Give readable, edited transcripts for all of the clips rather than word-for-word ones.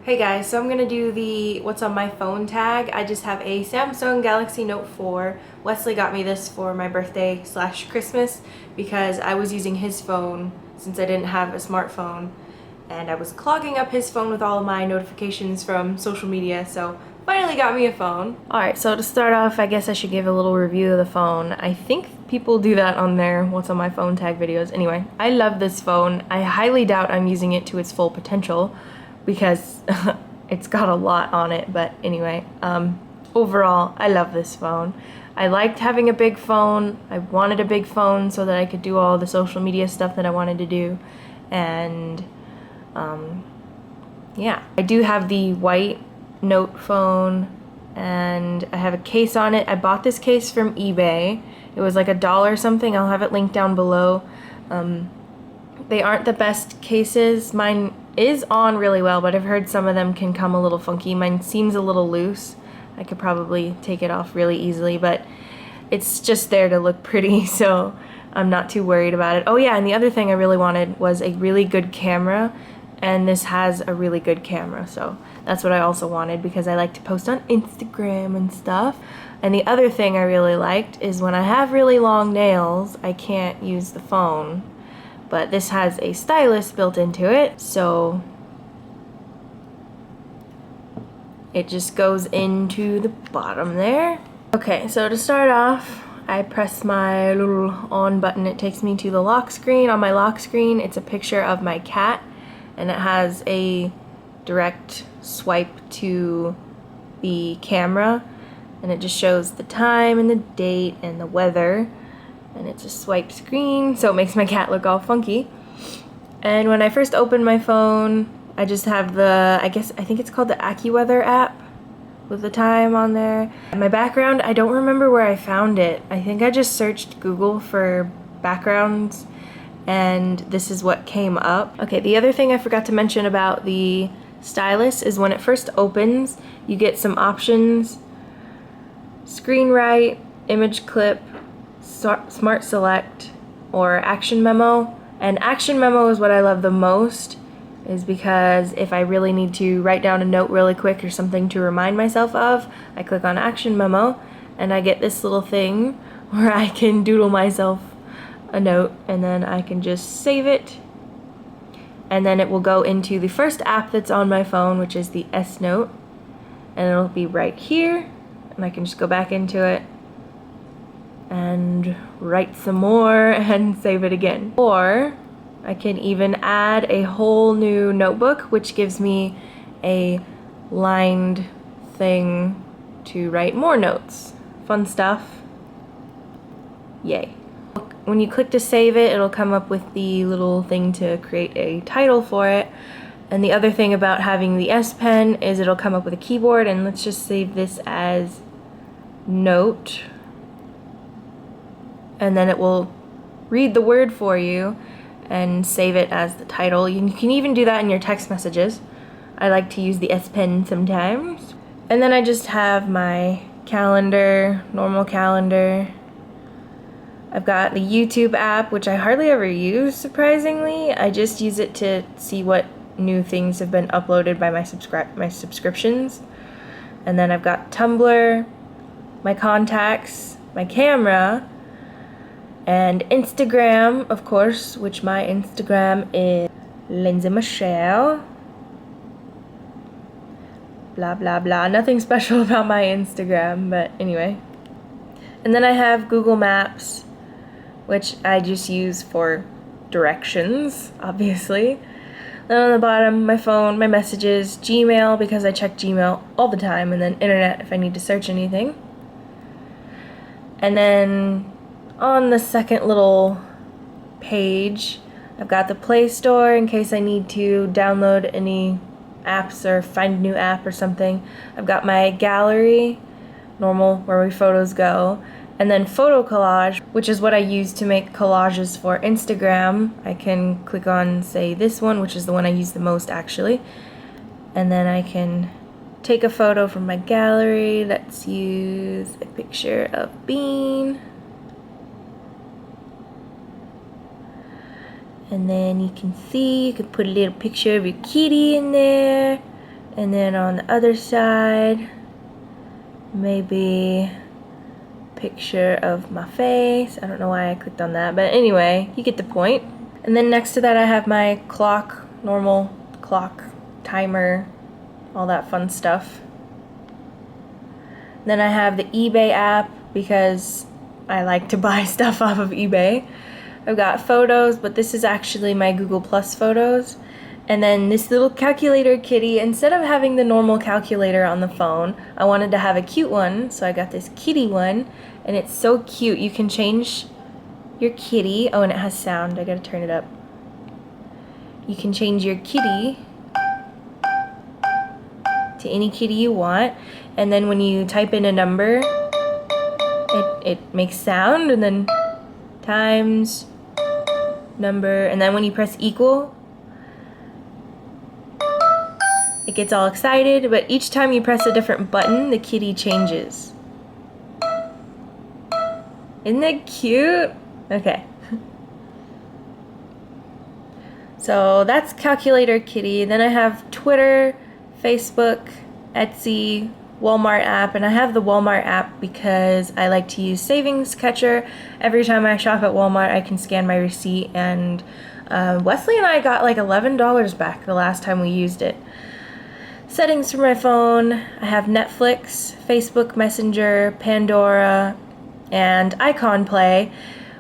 Hey guys, so I'm going to do the what's on my phone tag. I just have a Samsung Galaxy Note 4. Wesley got me this for my birthday / Christmas because I was using his phone since I didn't have a smartphone and I was clogging up his phone with all of my notifications from social media, so finally got me a phone. Alright, so to start off, I guess I should give a little review of the phone. I think people do that on their what's on my phone tag videos. Anyway, I love this phone. I highly doubt I'm using it to its full potential because it's got a lot on it, but anyway, overall, I love this phone. I liked having a big phone. I wanted a big phone so that I could do all the social media stuff that I wanted to do, and yeah. I do have the white Note phone, and I have a case on it. I bought this case from eBay. It was like $1 something. I'll have it linked down below. They aren't the best cases. Mine is on really well, but I've heard some of them can come a little funky. Mine seems a little loose. I could probably take it off really easily, but it's just there to look pretty, so I'm not too worried about it. Oh yeah, and the other thing I really wanted was a really good camera, and this has a really good camera, so that's what I also wanted because I like to post on Instagram and stuff. And the other thing I really liked is when I have really long nails, I can't use the phone. But this has a stylus built into it, so it just goes into the bottom there. Okay, so to start off, I press my little on button. It takes me to the lock screen. On my lock screen, it's a picture of my cat, and it has a direct swipe to the camera, and it just shows the time and the date and the weather. And it's a swipe screen, so it makes my cat look all funky. And when I first opened my phone, I just have the, I think it's called the AccuWeather app with the time on there. My background, I don't remember where I found it. I think I just searched Google for backgrounds, and this is what came up. Okay, the other thing I forgot to mention about the stylus is when it first opens, you get some options: screen write, image clip, Smart Select, or Action Memo. And Action Memo is what I love the most, is because if I really need to write down a note really quick or something to remind myself of, I click on Action Memo and I get this little thing where I can doodle myself a note, and then I can just save it, and then it will go into the first app that's on my phone, which is the S Note, and it'll be right here, and I can just go back into it and write some more and save it again. Or I can even add a whole new notebook, which gives me a lined thing to write more notes. Fun stuff. Yay. When you click to save it, it'll come up with the little thing to create a title for it. And the other thing about having the S Pen is it'll come up with a keyboard, and let's just save this as note. And then it will read the word for you and save it as the title. You can even do that in your text messages. I like to use the S Pen sometimes. And then I just have my calendar, normal calendar. I've got the YouTube app, which I hardly ever use, surprisingly. I just use it to see what new things have been uploaded by my subscriptions. And then I've got Tumblr, my contacts, my camera, and Instagram, of course, which my Instagram is LinzMushel. Blah, blah, blah. Nothing special about my Instagram, but anyway. And then I have Google Maps, which I just use for directions, obviously. Then on the bottom, my phone, my messages, Gmail, because I check Gmail all the time, and then internet if I need to search anything. And then on the second little page, I've got the Play Store in case I need to download any apps or find a new app or something. I've got my gallery, normal, where my photos go, and then Photo Collage, which is what I use to make collages for Instagram. I can click on, say, this one, which is the one I use the most actually, and then I can take a photo from my gallery. Let's use a picture of Bean. And then you can see, you can put a little picture of your kitty in there, And then on the other side, maybe picture of my face. I don't know why I clicked on that, but anyway, you get the point. And then next to that I have my clock, normal clock, timer, all that fun stuff. Then I have the eBay app because I like to buy stuff off of eBay. I've got photos, but this is actually my Google Plus photos. And then this little calculator kitty, instead of having the normal calculator on the phone, I wanted to have a cute one, so I got this kitty one, and it's so cute. You can change your kitty. Oh, and it has sound. I gotta turn it up. You can change your kitty to any kitty you want, and then when you type in a number, it makes sound, and then times number, and then when you press equal, it gets all excited, but each time you press a different button, the kitty changes. Isn't that cute? Okay. So that's Calculator Kitty. Then I have Twitter, Facebook, Etsy, Walmart app, and I have the Walmart app because I like to use Savings Catcher. Every time I shop at Walmart, I can scan my receipt, and Wesley and I got like $11 back the last time we used it. Settings for my phone, I have Netflix, Facebook Messenger, Pandora, and Icon Play,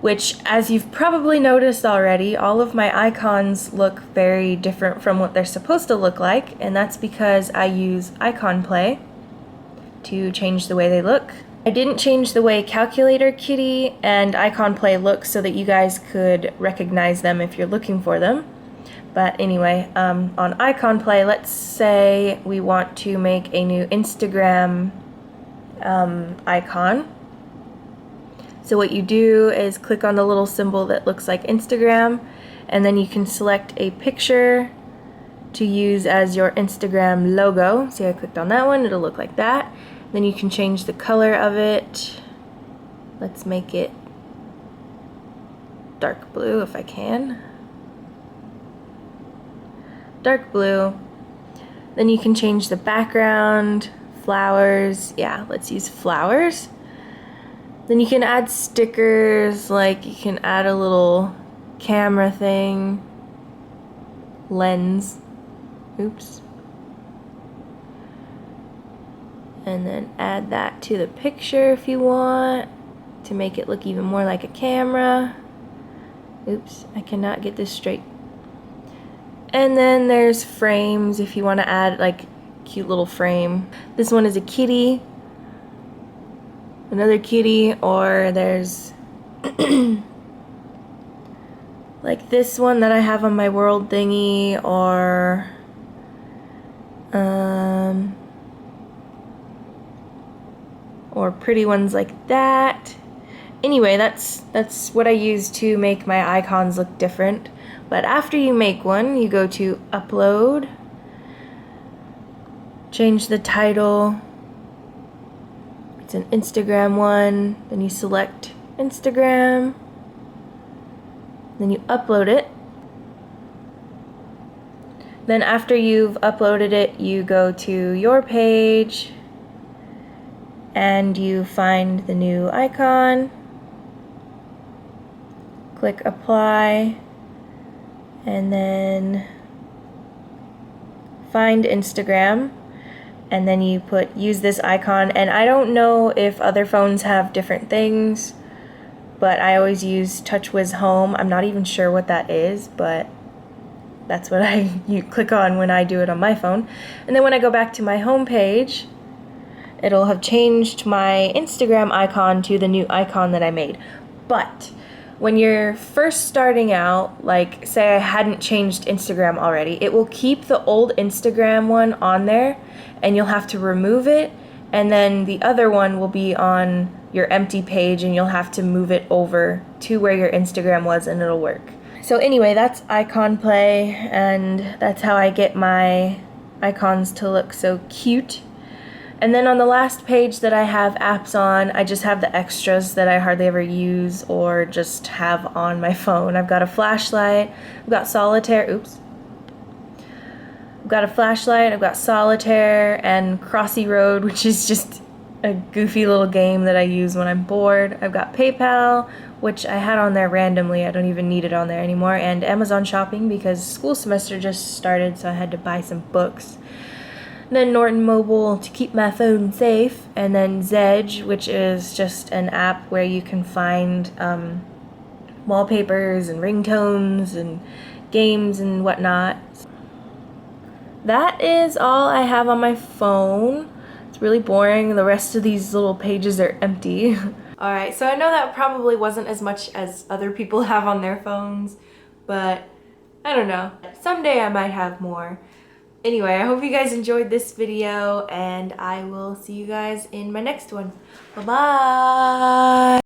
which, as you've probably noticed already, all of my icons look very different from what they're supposed to look like, and that's because I use Icon Play to change the way they look. I didn't change the way Calculator Kitty and Icon Play look so that you guys could recognize them if you're looking for them. But anyway, on Icon Play, let's say we want to make a new Instagram icon. So what you do is click on the little symbol that looks like Instagram, and then you can select a picture to use as your Instagram logo. See, I clicked on that one, it'll look like that. Then you can change the color of it. Let's make it dark blue if I can. Dark blue. Then you can change the background, flowers. Yeah, let's use flowers. Then you can add stickers, like you can add a little camera thing, lens. Oops. And then add that to the picture if you want to make it look even more like a camera. Oops, I cannot get this straight. And then there's frames if you want to add like cute little frame. This one is a kitty, another kitty, or there's like this one that I have on my world thingy, or pretty ones like that. Anyway, that's what I use to make my icons look different. But after you make one, you go to upload, change the title, it's an Instagram one, then you select Instagram, then you upload it. Then after you've uploaded it, you go to your page and you find the new icon, click apply, and then find Instagram, and then you put use this icon. And I don't know if other phones have different things, but I always use TouchWiz Home. I'm not even sure what that is, but that's what you click on when I do it on my phone. And then when I go back to my home page, it'll have changed my Instagram icon to the new icon that I made. But when you're first starting out, like say I hadn't changed Instagram already, it will keep the old Instagram one on there and you'll have to remove it, and then the other one will be on your empty page and you'll have to move it over to where your Instagram was and it'll work. So anyway, that's Icon Play, and that's how I get my icons to look so cute. And then on the last page that I have apps on, I just have the extras that I hardly ever use or just have on my phone. I've got a flashlight, I've got solitaire, I've got a flashlight, I've got solitaire, and Crossy Road, which is just a goofy little game that I use when I'm bored. I've got PayPal, which I had on there randomly. I don't even need it on there anymore. And Amazon shopping because school semester just started, so I had to buy some books. And then Norton Mobile to keep my phone safe. And then Zedge, which is just an app where you can find wallpapers and ringtones and games and whatnot. That is all I have on my phone. It's really boring. The rest of these little pages are empty. Alright, so I know that probably wasn't as much as other people have on their phones, but I don't know. Someday I might have more. Anyway, I hope you guys enjoyed this video, and I will see you guys in my next one. Bye-bye!